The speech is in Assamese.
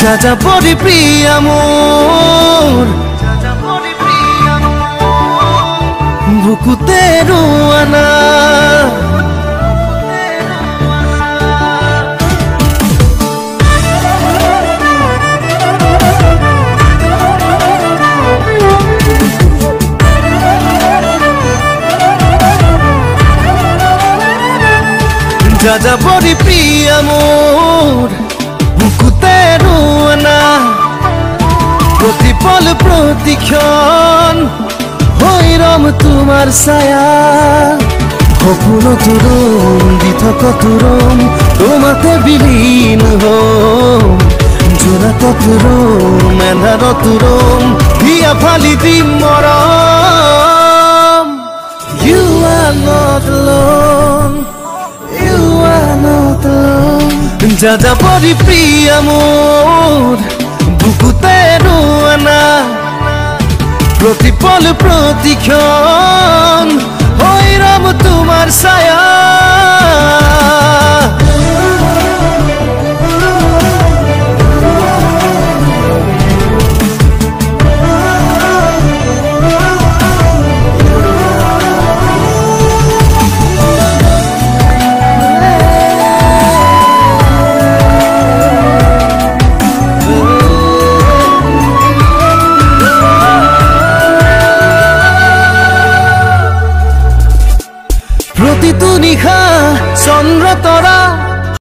যাযাবৰী প্ৰিয়া মোৰ বুকুতে ৰোৱানা যাযাবৰী প্ৰিয়া মোৰ বুকুতে ৰোৱানা প্ৰতিপল প্ৰতিক্ষণ হৈ ৰম তোমাৰ ছায়া সপোনত ৰম দি থকা তোৰম তোমাতে বিলীন হম জোনাকত ৰম এন্ধাৰত ৰম হিয়া ফালি দিম মৰম You are not alone যাযাবৰী প্ৰিয়া মোৰ বুকুতে ৰোৱানা প্ৰতিপল প্ৰতিক্ষণ হৈ ৰম তোমাৰ ছায়া